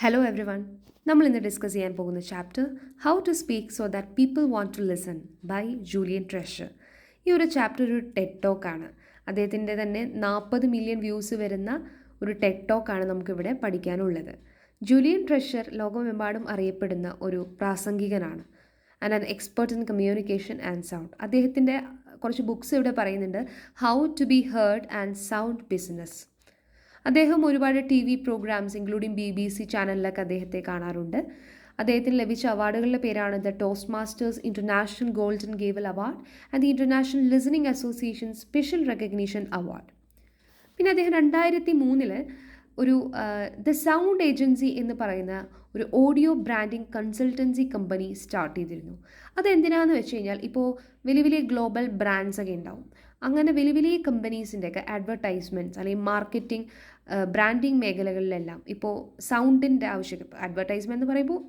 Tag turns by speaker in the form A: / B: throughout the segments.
A: Hello every one. നമ്മൾ ഇന്ന് discuss ചെയ്യാൻ പോകുന്ന chapter how to speak so that people want to listen by Julian Treasure. ഈ ഒരു ചാപ്റ്റർ ഒരു ടെഡ് ടോക്കാണ്. അദ്ദേഹത്തിൻ്റെ തന്നെ 40 മില്യൺ വ്യൂസ് വരുന്ന ഒരു ടെഡ് ടോക്കാണ് നമുക്കിവിടെ പഠിക്കാനുള്ളത്. ജൂലിയൻ ട്രെഷർ ലോകമെമ്പാടും അറിയപ്പെടുന്ന ഒരു പ്രാസംഗികനാണ് and an expert in communication and sound. അദ്ദേഹത്തിൻ്റെ കുറച്ച് ബുക്സ് ഇവിടെ പറയുന്നുണ്ട്. How to be heard and sound business. അദ്ദേഹം ഒരുപാട് TV പ്രോഗ്രാംസ് ഇൻക്ലൂഡിങ് BBC ചാനലിലൊക്കെ അദ്ദേഹത്തെ കാണാറുണ്ട്. അദ്ദേഹത്തിന് ലഭിച്ച അവാർഡുകളുടെ പേരാണ് the Toastmasters International Golden Gavel award and the International Listening Association special recognition award. പിന്നെ അദ്ദേഹം 2003 ഒരു ദ സൗണ്ട് ഏജൻസി എന്ന് പറയുന്ന ഒരു audio branding consultancy company start ചെയ്തിരുന്നു. അതെന്തിനാന്ന് വെച്ച് കഴിഞ്ഞാൽ ഇപ്പോൾ വലിയ വലിയ ഗ്ലോബൽ ബ്രാൻഡ്സ് ഒക്കെ ഉണ്ടാവും. അങ്ങനെ വലിയ വലിയ കമ്പനീസിൻ്റെയൊക്കെ അഡ്വർടൈസ്മെൻറ്റ്സ് അല്ലെങ്കിൽ മാർക്കറ്റിംഗ് ബ്രാൻഡിങ് മേഖലകളിലെല്ലാം ഇപ്പോൾ സൗണ്ടിൻ്റെ ആവശ്യം. അഡ്വർടൈസ്മെൻറ്റ് എന്ന് പറയുമ്പോൾ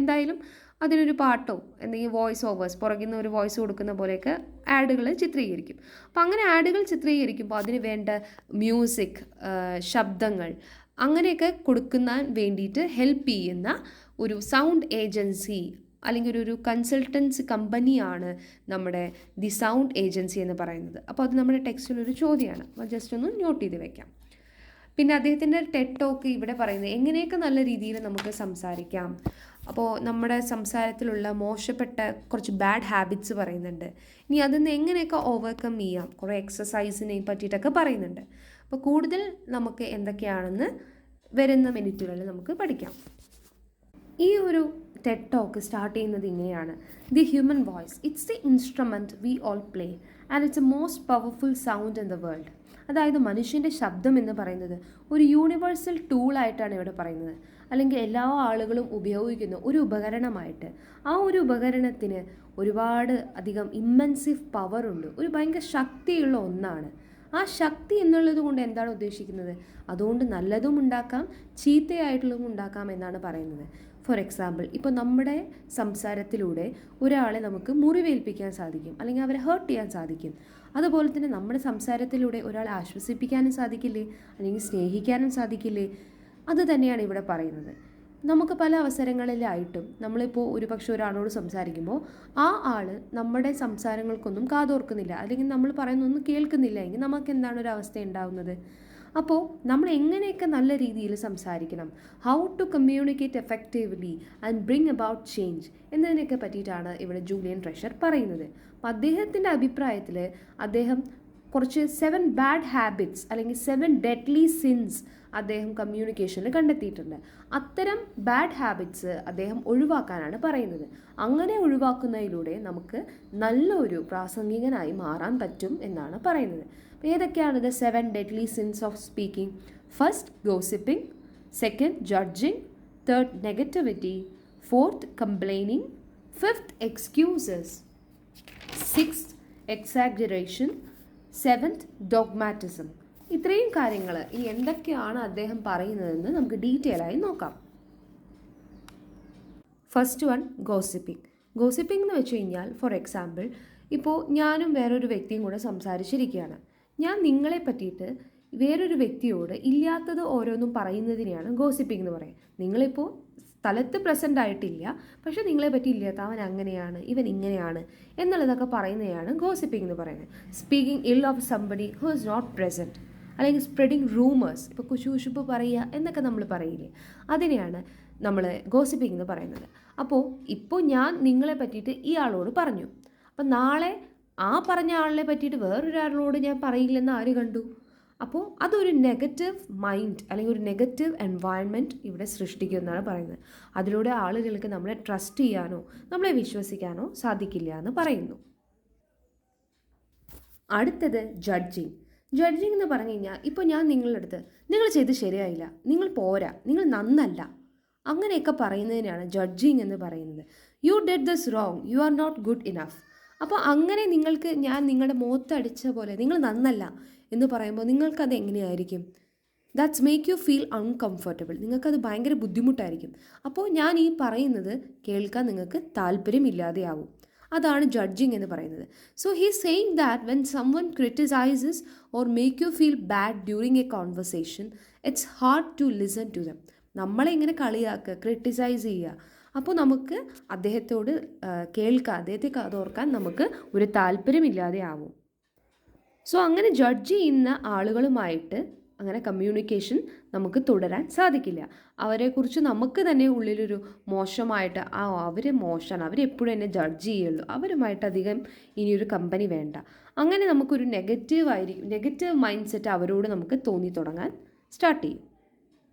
A: എന്തായാലും അതിനൊരു പാട്ടോ എന്തെങ്കിലും വോയിസ് ഓവേഴ്സ് പുറകിൽ നിന്ന് ഒരു വോയിസ് കൊടുക്കുന്ന പോലെയൊക്കെ ആഡുകൾ ചിത്രീകരിക്കും. അപ്പോൾ അങ്ങനെ ആഡുകൾ ചിത്രീകരിക്കുമ്പോൾ അതിന് വേണ്ട മ്യൂസിക്, ശബ്ദങ്ങൾ അങ്ങനെയൊക്കെ കൊടുക്കുന്ന വേണ്ടിയിട്ട് ഹെൽപ്പ് ചെയ്യുന്ന ഒരു സൗണ്ട് ഏജൻസി അല്ലെങ്കിൽ ഒരു കൺസൾട്ടൻസി കമ്പനിയാണ് നമ്മുടെ ദി സൗണ്ട് ഏജൻസി എന്ന് പറയുന്നത്. അപ്പോൾ അത് നമ്മുടെ ടെക്സ്റ്റിലൊരു ചോദ്യമാണ്. അപ്പോൾ ജസ്റ്റ് ഒന്ന് നോട്ട് ചെയ്ത് വെക്കാം. പിന്നെ അദ്ദേഹത്തിൻ്റെ ടെഡ് ടോക്ക് ഇവിടെ പറയുന്നത് എങ്ങനെയൊക്കെ നല്ല രീതിയിൽ നമുക്ക് സംസാരിക്കാം. അപ്പോൾ നമ്മുടെ സംസാരത്തിലുള്ള മോശപ്പെട്ട കുറച്ച് ബാഡ് ഹാബിറ്റ്സ് പറയുന്നുണ്ട്. ഇനി അതിൽ എങ്ങനെയൊക്കെ ഓവർകം ചെയ്യാം, കുറേ എക്സസൈസിനെ പറ്റിയിട്ടൊക്കെ പറയുന്നുണ്ട്. അപ്പോൾ കൂടുതൽ നമുക്ക് എന്തൊക്കെയാണെന്ന് വരുന്ന മിനിറ്റുകളിൽ നമുക്ക് പഠിക്കാം. ഈ ഒരു ടെഡ് ടോക്ക് സ്റ്റാർട്ട് ചെയ്യുന്നത് ഇങ്ങനെയാണ്. The human voice it's the instrument we all play and it's A most powerful sound in the world. അതായത് മനുഷ്യൻ്റെ ശബ്ദം എന്ന് പറയുന്നത് ഒരു യൂണിവേഴ്സൽ ടൂളായിട്ടാണ് ഇവിടെ പറയുന്നത്, അല്ലെങ്കിൽ എല്ലാ ആളുകളും ഉപയോഗിക്കുന്ന ഒരു ഉപകരണമായിട്ട്. ആ ഒരു ഉപകരണത്തിന് ഒരുപാട് അധികം ഇമ്മൻസീവ് പവറുണ്ട്, ഒരു ഭയങ്കര ശക്തിയുള്ള ഒന്നാണ്. ആ ശക്തി എന്നുള്ളത് കൊണ്ട് എന്താണ് ഉദ്ദേശിക്കുന്നത്? അതുകൊണ്ട് നല്ലതും ഉണ്ടാക്കാം, ചീത്തയായിട്ടുള്ളതും ഉണ്ടാക്കാം എന്നാണ് പറയുന്നത്. ഫോർ എക്സാമ്പിൾ, ഇപ്പോൾ നമ്മുടെ സംസാരത്തിലൂടെ ഒരാളെ നമുക്ക് മുറിവേൽപ്പിക്കാൻ സാധിക്കും, അല്ലെങ്കിൽ അവരെ ഹേർട്ട് ചെയ്യാൻ സാധിക്കും. അതുപോലെ തന്നെ നമ്മുടെ സംസാരത്തിലൂടെ ഒരാളെ ആശ്വസിപ്പിക്കാനും സാധിക്കില്ലേ, അല്ലെങ്കിൽ സ്നേഹിക്കാനും സാധിക്കില്ലേ? അത് തന്നെയാണ് ഇവിടെ പറയുന്നത്. നമുക്ക് പല അവസരങ്ങളിലായിട്ടും നമ്മളിപ്പോൾ ഒരുപക്ഷെ ഒരാളോട് സംസാരിക്കുമ്പോൾ ആ ആൾ നമ്മുടെ സംസാരങ്ങൾക്കൊന്നും കാതോർക്കുന്നില്ല, അല്ലെങ്കിൽ നമ്മൾ പറയുന്നൊന്നും കേൾക്കുന്നില്ല എങ്കിൽ നമുക്ക് എന്താണ് ഒരു അവസ്ഥ ഉണ്ടാവുന്നത്? അപ്പോൾ നമ്മൾ എങ്ങനെയൊക്കെ നല്ല രീതിയിൽ സംസാരിക്കണം, how to communicate effectively and bring about change എന്നതിനൊക്കെ പറ്റിയിട്ടാണ് ഇവിടെ ജൂലിയൻ ട്രെഷർ പറയുന്നത്. അപ്പം അദ്ദേഹത്തിൻ്റെ അഭിപ്രായത്തിൽ അദ്ദേഹം കുറച്ച് 7 ബാഡ് ഹാബിറ്റ്സ് അല്ലെങ്കിൽ 7 ഡെഡ്ലി സിൻസ് അദ്ദേഹം കമ്മ്യൂണിക്കേഷനിൽ കണ്ടെത്തിയിട്ടുണ്ട്. അത്തരം ബാഡ് ഹാബിറ്റ്സ് അദ്ദേഹം ഒഴിവാക്കാനാണ് പറയുന്നത്. അങ്ങനെ ഒഴിവാക്കുന്നതിലൂടെ നമുക്ക് നല്ലൊരു പ്രാസംഗികനായി മാറാൻ പറ്റും എന്നാണ് പറയുന്നത്. ഏതൊക്കെയാണ് the 7 deadly sins of speaking? First, gossiping. Second, judging. Third, negativity. Fourth, complaining. Fifth, excuses. Sixth, exaggeration. Seventh, dogmatism. ഇത്രയും കാര്യങ്ങൾ ഇനി എന്തൊക്കെയാണ് അദ്ദേഹം പറയുന്നതെന്ന് നമുക്ക് ഡീറ്റെയിൽ ആയി നോക്കാം. First one, gossiping. ഗോസിപ്പിംഗ് എന്ന് വെച്ച് കഴിഞ്ഞാൽ ഫോർ എക്സാമ്പിൾ, ഇപ്പോൾ ഞാനും വേറൊരു വ്യക്തിയും കൂടെ സംസാരിച്ചിരിക്കുകയാണ്. ഞാൻ നിങ്ങളെ പറ്റിയിട്ട് വേറൊരു വ്യക്തിയോട് ഇല്ലാത്തത് ഓരോന്നും പറയുന്നതിനെയാണ് ഗോസിപ്പിംഗ് എന്ന് പറയുന്നത്. നിങ്ങളിപ്പോൾ സ്ഥലത്ത് പ്രസൻ്റ് ആയിട്ടില്ല, പക്ഷേ നിങ്ങളെ പറ്റി ഇല്ലാത്ത അവൻ അങ്ങനെയാണ്, ഇവൻ ഇങ്ങനെയാണ് എന്നുള്ളതൊക്കെ പറയുന്നതാണ് ഗോസിപ്പിംഗ് എന്ന് പറയുന്നത്. Speaking ill of somebody who is not present, അല്ലെങ്കിൽ സ്പ്രെഡിങ് റൂമേഴ്സ്, ഇപ്പോൾ കുശുകുശുപ്പ് പറയുക എന്നൊക്കെ നമ്മൾ പറയില്ലേ, അതിനെയാണ് നമ്മൾ ഗോസിപ്പിംഗ് എന്ന് പറയുന്നത്. ഇപ്പോൾ ഞാൻ നിങ്ങളെ പറ്റിയിട്ട് ഈ ആളോട് പറഞ്ഞു, അപ്പം നാളെ ആ പറഞ്ഞ ആളിനെ പറ്റിയിട്ട് വേറൊരാളോട് ഞാൻ പറയില്ലെന്ന് ആര് കണ്ടു? അപ്പോൾ അതൊരു നെഗറ്റീവ് മൈൻഡ് അല്ലെങ്കിൽ ഒരു നെഗറ്റീവ് എൻവയൺമെൻറ്റ് ഇവിടെ സൃഷ്ടിക്കുമെന്നാണ് പറയുന്നത്. അതിലൂടെ ആളുകൾക്ക് നമ്മളെ ട്രസ്റ്റ് ചെയ്യാനോ നമ്മളെ വിശ്വസിക്കാനോ സാധിക്കില്ല എന്ന് പറയുന്നു. അടുത്തത് ജഡ്ജിങ്. ജഡ്ജിങ് എന്ന് പറഞ്ഞു കഴിഞ്ഞാൽ ഇപ്പോൾ ഞാൻ നിങ്ങളുടെ അടുത്ത് നിങ്ങൾ ചെയ്ത് ശരിയായില്ല, നിങ്ങൾ പോരാ, നിങ്ങൾ നന്നല്ല, അങ്ങനെയൊക്കെ പറയുന്നതിനാണ് ജഡ്ജിങ് എന്ന് പറയുന്നത്. You did this wrong, you are not good enough. അപ്പോൾ അങ്ങനെ നിങ്ങൾക്ക് ഞാൻ നിങ്ങളുടെ മുഖത്തടിച്ച പോലെ നിങ്ങൾ നന്നല്ല എന്ന് പറയുമ്പോൾ നിങ്ങൾക്കത് എങ്ങനെയായിരിക്കും? That's make you feel uncomfortable. നിങ്ങൾക്കത് ഭയങ്കര ബുദ്ധിമുട്ടായിരിക്കും. അപ്പോൾ ഞാൻ ഈ പറയുന്നത് കേൾക്കാൻ നിങ്ങൾക്ക് താല്പര്യമില്ലാതെയാവും. അതാണ് ജഡ്ജിങ് എന്ന് പറയുന്നത്. So he saying that when someone criticises or make you feel bad during a conversation, it's hard to listen to them. നമ്മളെ ഇങ്ങനെ കളിയാക്കുക, ക്രിട്ടിസൈസ് ചെയ്യുക. അപ്പോൾ നമുക്ക് അദ്ദേഹത്തോട് കേൾക്കാൻ, അദ്ദേഹത്തെ കാതോർക്കാൻ നമുക്ക് ഒരു താല്പര്യമില്ലാതെ ആവും. സോ അങ്ങനെ ജഡ്ജ് ചെയ്യുന്ന ആളുകളുമായിട്ട് അങ്ങനെ കമ്മ്യൂണിക്കേഷൻ നമുക്ക് തുടരാൻ സാധിക്കില്ല. അവരെക്കുറിച്ച് നമുക്ക് തന്നെ ഉള്ളിലൊരു മോശമായിട്ട് അവർ മോശമാണ്, അവരെപ്പോഴും എന്നെ ജഡ്ജ് ചെയ്യുള്ളൂ, അവരുമായിട്ട് അധികം ഇനിയൊരു കമ്പനി വേണ്ട, അങ്ങനെ നമുക്കൊരു നെഗറ്റീവ് മൈൻഡ് സെറ്റ് അവരോട് നമുക്ക് തോന്നി തുടങ്ങാൻ സ്റ്റാർട്ട് ചെയ്യും.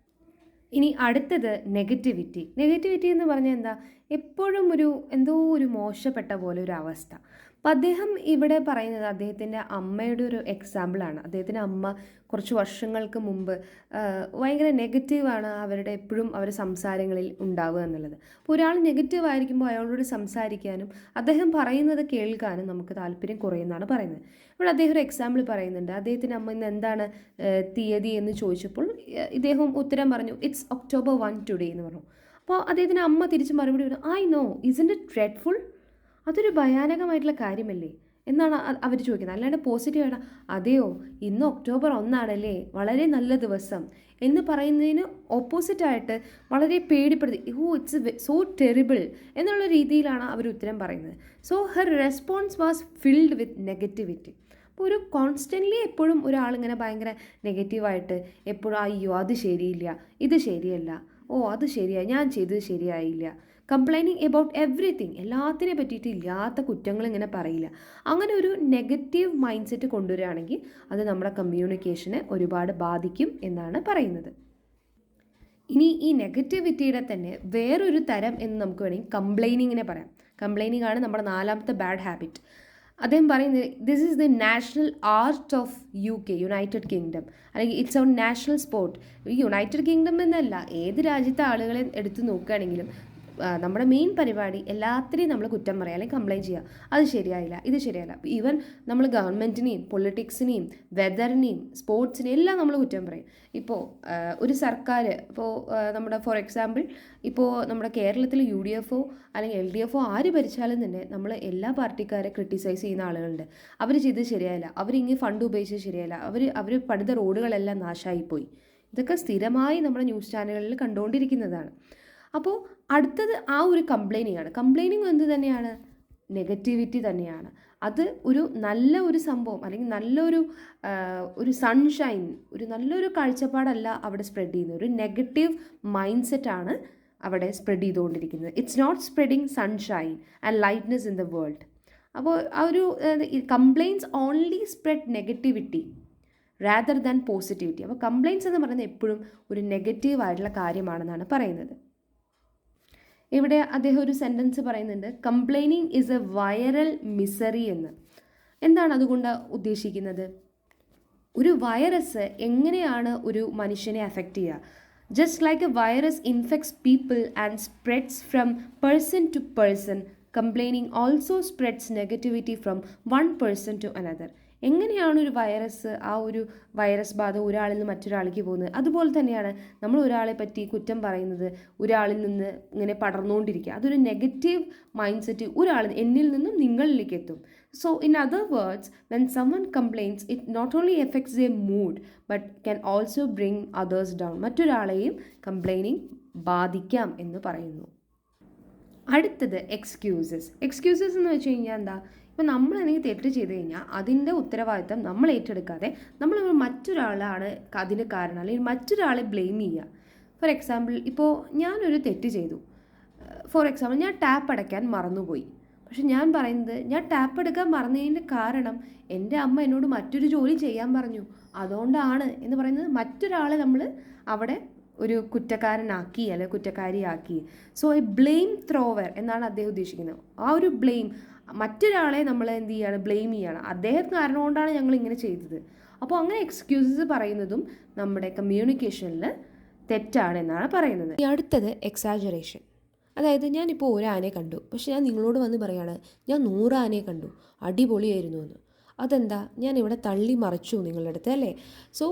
A: ഇനി അടുത്തത് നെഗറ്റിവിറ്റി എന്ന് പറഞ്ഞാൽ എന്താ? എപ്പോഴും എന്തോ ഒരു മോശപ്പെട്ട പോലെ ഒരു അവസ്ഥ. അപ്പം അദ്ദേഹം ഇവിടെ പറയുന്നത് അദ്ദേഹത്തിൻ്റെ അമ്മയുടെ ഒരു എക്സാമ്പിളാണ്. അദ്ദേഹത്തിൻ്റെ അമ്മ കുറച്ച് വർഷങ്ങൾക്ക് മുമ്പ് ഭയങ്കര നെഗറ്റീവാണ് എപ്പോഴും അവരുടെ സംസാരങ്ങളിൽ ഉണ്ടാവുക എന്നുള്ളത്. അപ്പോൾ ഒരാൾ നെഗറ്റീവ് ആയിരിക്കുമ്പോൾ അയാളോട് സംസാരിക്കാനും അദ്ദേഹം പറയുന്നത് കേൾക്കാനും നമുക്ക് താല്പര്യം കുറയുമെന്നാണ് പറയുന്നത്. ഇവിടെ അദ്ദേഹം ഒരു എക്സാമ്പിൾ പറയുന്നുണ്ട്. അദ്ദേഹത്തിൻ്റെ അമ്മ ഇന്ന് എന്താണ് തീയതി എന്ന് ചോദിച്ചപ്പോൾ ഇദ്ദേഹം ഉത്തരം പറഞ്ഞു, ഇറ്റ്സ് October 1 ടുഡേ എന്ന് പറഞ്ഞു. അപ്പോൾ അദ്ദേഹത്തിൻ്റെ അമ്മ തിരിച്ച് മറുപടി പറഞ്ഞു, I know, isn't it dreadful? അതൊരു ഭയാനകമായിട്ടുള്ള കാര്യമല്ലേ എന്നാണ് അവർ ചോദിക്കുന്നത്. അല്ലാണ്ട് പോസിറ്റീവായിട്ട് അതെയോ ഇന്ന് October 1 വളരെ നല്ല ദിവസം എന്ന് പറയുന്നതിന് ഓപ്പോസിറ്റായിട്ട് വളരെ പേടിപ്പെടുത്തി, ഇറ്റ്സ് സോ ടെറിബിൾ എന്നുള്ള രീതിയിലാണ് അവർ ഉത്തരം പറയുന്നത്. So her response was filled with negativity. അപ്പോൾ ഒരു കോൺസ്റ്റൻ്റ്ലി എപ്പോഴും ഒരാളിങ്ങനെ ഭയങ്കര നെഗറ്റീവായിട്ട് എപ്പോഴും അയ്യോ അത് ശരിയില്ല, ഇത് ശരിയല്ല, അത് ശരിയായി, ഞാൻ ചെയ്തത് ശരിയായില്ല, കംപ്ലൈനിങ് എബൌട്ട് എവ്രിതിങ്, എല്ലാത്തിനെ പറ്റിയിട്ട് ഇല്ലാത്ത കുറ്റങ്ങൾ ഇങ്ങനെ പറയില്ല. അങ്ങനെ ഒരു നെഗറ്റീവ് മൈൻഡ് സെറ്റ് കൊണ്ടുവരികയാണെങ്കിൽ അത് നമ്മുടെ കമ്മ്യൂണിക്കേഷനെ ഒരുപാട് ബാധിക്കും എന്നാണ് പറയുന്നത്. ഇനി ഈ നെഗറ്റിവിറ്റിയുടെ തന്നെ വേറൊരു തരം എന്ന് നമുക്ക് വേണമെങ്കിൽ കംപ്ലൈനിങ്ങിനെ പറയാം. കംപ്ലൈനിങ് ആണ് നമ്മുടെ 4ാമത്തെ ബാഡ് ഹാബിറ്റ്. അദ്ദേഹം പറയുന്നത് this is the national art of UK, United kingdom, അല്ലെങ്കിൽ ഇറ്റ്സ് അവർ നാഷണൽ സ്പോർട്ട്. ഈ യുണൈറ്റഡ് കിങ്ഡം എന്നല്ല, ഏത് രാജ്യത്തെ ആളുകളെ എടുത്ത് നോക്കുകയാണെങ്കിലും നമ്മുടെ മെയിൻ പരിപാടി എല്ലാത്തിനെയും നമ്മൾ കുറ്റം പറയുക അല്ലെങ്കിൽ കംപ്ലൈൻറ്റ് ചെയ്യുക, അത് ശരിയായില്ല, ഇത് ശരിയായില്ല. ഈവൻ നമ്മൾ ഗവൺമെൻറ്റിനെയും പൊളിറ്റിക്സിനെയും വെതറിനെയും സ്പോർട്സിനെയും എല്ലാം നമ്മൾ കുറ്റം പറയും. ഇപ്പോൾ ഒരു സർക്കാർ, ഇപ്പോൾ നമ്മുടെ ഫോർ എക്സാമ്പിൾ ഇപ്പോൾ നമ്മുടെ കേരളത്തിൽ UDF അല്ലെങ്കിൽ LDF ആര് ഭരിച്ചാലും തന്നെ നമ്മൾ എല്ലാ പാർട്ടിക്കാരെ ക്രിട്ടിസൈസ് ചെയ്യുന്ന ആളുകളുണ്ട്. അവർ ചെയ്തത് ശരിയായില്ല, അവരിങ്ങനെ ഫണ്ട് ഉപയോഗിച്ചത് ശരിയായില്ല, അവർ പണിത റോഡുകളെല്ലാം നാശമായിപ്പോയി. ഇതൊക്കെ സ്ഥിരമായി നമ്മുടെ ന്യൂസ് ചാനലുകളിൽ കണ്ടുകൊണ്ടിരിക്കുന്നതാണ്. അപ്പോൾ അടുത്തത് ആ ഒരു കംപ്ലൈനിങ് എന്ത് തന്നെയാണ്? നെഗറ്റിവിറ്റി തന്നെയാണ്. അത് നല്ല ഒരു സംഭവം അല്ലെങ്കിൽ ഒരു സൺഷൈൻ, നല്ലൊരു കാഴ്ചപ്പാടല്ല അവിടെ സ്പ്രെഡ് ചെയ്യുന്നത്. ഒരു നെഗറ്റീവ് മൈൻഡ് സെറ്റാണ് അവിടെ സ്പ്രെഡ് ചെയ്തുകൊണ്ടിരിക്കുന്നത്. It's not spreading sunshine and lightness in the world. അപ്പോൾ ആ ഒരു complaints only spread negativity rather than positivity. അപ്പോൾ കംപ്ലൈൻറ്റ്സ് എന്ന് പറയുന്നത് എപ്പോഴും ഒരു നെഗറ്റീവായിട്ടുള്ള കാര്യമാണെന്നാണ് പറയുന്നത്. ഇവിടെ അദ്ദേഹം ഒരു സെൻറ്റൻസ് പറയുന്നുണ്ട്, complaining is A viral misery എന്ന്. എന്താണ് അതുകൊണ്ട് ഉദ്ദേശിക്കുന്നത്? ഒരു വൈറസ് എങ്ങനെയാണ് ഒരു മനുഷ്യനെ അഫക്റ്റ് ചെയ്യുക? Just like a virus infects people and spreads from person to person, complaining also spreads negativity from one person to another. എങ്ങനെയാണ് ഒരു വൈറസ് ബാധ ഒരാളിൽ നിന്ന് മറ്റൊരാളിലേക്ക് പോകുന്നത്? അതുപോലെ തന്നെയാണ് നമ്മൾ ഒരാളെ പറ്റി കുറ്റം പറയുന്നത് ഒരാളിൽ നിന്ന് ഇങ്ങനെ പടർന്നുകൊണ്ടിരിക്കുക. അതൊരു നെഗറ്റീവ് മൈൻഡ് സെറ്റ് എന്നിൽ നിന്നും നിങ്ങളിലേക്ക് എത്തും. So in other words, when someone complains, it not only affects their mood but can also bring others down. മറ്റൊരാളെയും കംപ്ലൈനിങ് ബാധിക്കാം എന്ന് പറയുന്നു. അടുത്തത് എക്സ്ക്യൂസസ് എന്ന് വെച്ച് കഴിഞ്ഞാൽ എന്താ? ഇപ്പം നമ്മൾ എന്തെങ്കിലും തെറ്റ് ചെയ്ത് കഴിഞ്ഞാൽ അതിൻ്റെ ഉത്തരവാദിത്തം നമ്മൾ ഏറ്റെടുക്കാതെ നമ്മൾ മറ്റൊരാളാണ് അതിന് കാരണം, അല്ലെങ്കിൽ മറ്റൊരാളെ ബ്ലെയിം ചെയ്യുക. ഫോർ എക്സാമ്പിൾ, ഇപ്പോൾ ഞാനൊരു തെറ്റ് ചെയ്തു. ഫോർ എക്സാമ്പിൾ, ഞാൻ ടാപ്പ് അടയ്ക്കാൻ മറന്നുപോയി. പക്ഷെ ഞാൻ പറയുന്നത് ഞാൻ ടാപ്പ് എടുക്കാൻ മറന്നതിൻ്റെ കാരണം എൻ്റെ അമ്മ എന്നോട് മറ്റൊരു ജോലി ചെയ്യാൻ പറഞ്ഞു, അതുകൊണ്ടാണ് എന്ന് പറയുന്നത് മറ്റൊരാളെ നമ്മൾ അവിടെ ഒരു കുറ്റക്കാരനാക്കി അല്ലെങ്കിൽ കുറ്റക്കാരിയാക്കി. സോ എ ബ്ലെയിം ത്രോവർ എന്നാണ് അദ്ദേഹം ഉദ്ദേശിക്കുന്നത്. ആ ഒരു ബ്ലെയിം, മറ്റൊരാളെ നമ്മൾ എന്ത് ചെയ്യാണ്? ബ്ലെയിം ചെയ്യണം, അദ്ദേഹം കാരണം കൊണ്ടാണ് ഞങ്ങൾ ഇങ്ങനെ ചെയ്തത്. അപ്പോൾ അങ്ങനെ എക്സ്ക്യൂസസ് പറയുന്നതും നമ്മുടെ കമ്മ്യൂണിക്കേഷനിൽ തെറ്റാണ് എന്നാണ് പറയുന്നത്. അടുത്തത് എക്സാജറേഷൻ. അതായത് ഞാനിപ്പോൾ ഒരു ആനയെ കണ്ടു, പക്ഷെ ഞാൻ നിങ്ങളോട് വന്ന് പറയുകയാണ് ഞാൻ 100 ആനയെ കണ്ടു, അടിപൊളിയായിരുന്നു എന്ന്. അതെന്താ? ഞാൻ ഇവിടെ തള്ളി മറിച്ചു നിങ്ങളുടെ അടുത്ത്, അല്ലേ? So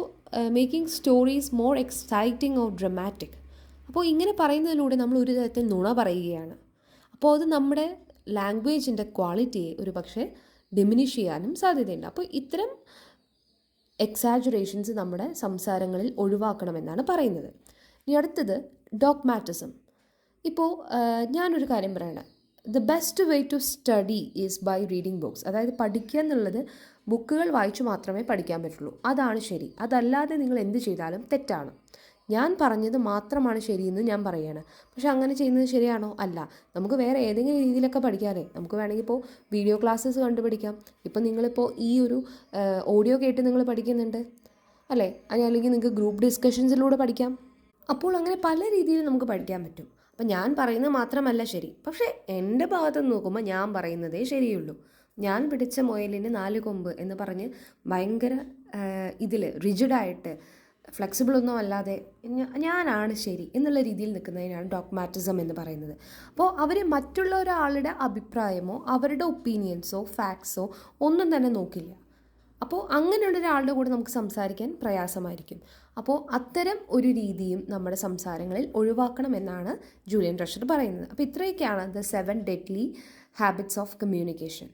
A: making stories more exciting or dramatic. അപ്പോൾ ഇങ്ങനെ പറയുന്നതിലൂടെ നമ്മൾ ഒരു തരത്തിൽ നുണ പറയുകയാണ്. അപ്പോൾ അത് നമ്മുടെ ലാംഗ്വേജിൻ്റെ ക്വാളിറ്റിയെ ഒരു പക്ഷേ ഡിമിനിഷ് ചെയ്യാനും സാധ്യതയുണ്ട്. അപ്പോൾ ഇത്തരം എക്സാജുറേഷൻസ് നമ്മുടെ സംസാരങ്ങളിൽ ഒഴിവാക്കണമെന്നാണ് പറയുന്നത്. ഇനി അടുത്തത് ഡോഗ്മാറ്റിസം. ഇപ്പോൾ ഞാനൊരു കാര്യം പറയണം, the best way to study is by reading books. അതായത് പഠിക്കുക എന്നുള്ളത് ബുക്കുകൾ വായിച്ചു മാത്രമേ പഠിക്കാൻ പറ്റുള്ളൂ, അതാണ് ശരി. അതല്ലാതെ നിങ്ങൾ എന്ത് ചെയ്താലും തെറ്റാണ്. ഞാൻ പറഞ്ഞത് മാത്രമാണ് ശരിയെന്ന് ഞാൻ പറയുകയാണ്. പക്ഷെ അങ്ങനെ ചെയ്യുന്നത് ശരിയാണോ? അല്ല. നമുക്ക് വേറെ ഏതെങ്കിലും രീതിയിലൊക്കെ പഠിക്കാമല്ലേ. നമുക്ക് വേണമെങ്കിൽ ഇപ്പോൾ വീഡിയോ ക്ലാസ്സസ് കണ്ടുപിടിക്കാം. ഇപ്പോൾ നിങ്ങളിപ്പോൾ ഈ ഒരു ഓഡിയോ കേട്ട് നിങ്ങൾ പഠിക്കുന്നുണ്ട് അല്ലേ, അല്ലെങ്കിൽ നിങ്ങൾക്ക് ഗ്രൂപ്പ് ഡിസ്കഷൻസിലൂടെ പഠിക്കാം. അപ്പോൾ അങ്ങനെ പല രീതിയിൽ നമുക്ക് പഠിക്കാൻ പറ്റും. അപ്പം ഞാൻ പറയുന്നത് മാത്രമല്ല ശരി, പക്ഷേ എൻ്റെ ഭാഗത്ത് നിന്ന് നോക്കുമ്പോൾ ഞാൻ പറയുന്നതേ ശരിയുള്ളൂ. ഞാൻ പിടിച്ച മുയലിന് 4 കൊമ്പ് എന്ന് പറഞ്ഞ് ഭയങ്കര ഇതിൽ റിജിഡായിട്ട് ഫ്ലെക്സിബിളൊന്നും അല്ലാതെ ഞാനാണ് ശരി എന്നുള്ള രീതിയിൽ നിൽക്കുന്നതിനാണ് ഡോഗ്മാറ്റിസം എന്ന് പറയുന്നത്. അപ്പോൾ അവർ മറ്റുള്ള ഒരാളുടെ അഭിപ്രായമോ അവരുടെ ഒപ്പീനിയൻസോ ഫാക്ട്സോ ഒന്നും തന്നെ നോക്കില്ല. അപ്പോൾ അങ്ങനെയുള്ള ഒരാളുടെ കൂടെ നമുക്ക് സംസാരിക്കാൻ പ്രയാസമായിരിക്കും. അപ്പോൾ അത്തരം ഒരു രീതിയും നമ്മുടെ സംസാരങ്ങളിൽ ഒഴിവാക്കണമെന്നാണ് ജൂലിയൻ ട്രെഷർ പറയുന്നത്. അപ്പോൾ ഇത്രയൊക്കെയാണ് the 7 deadly habits of communication.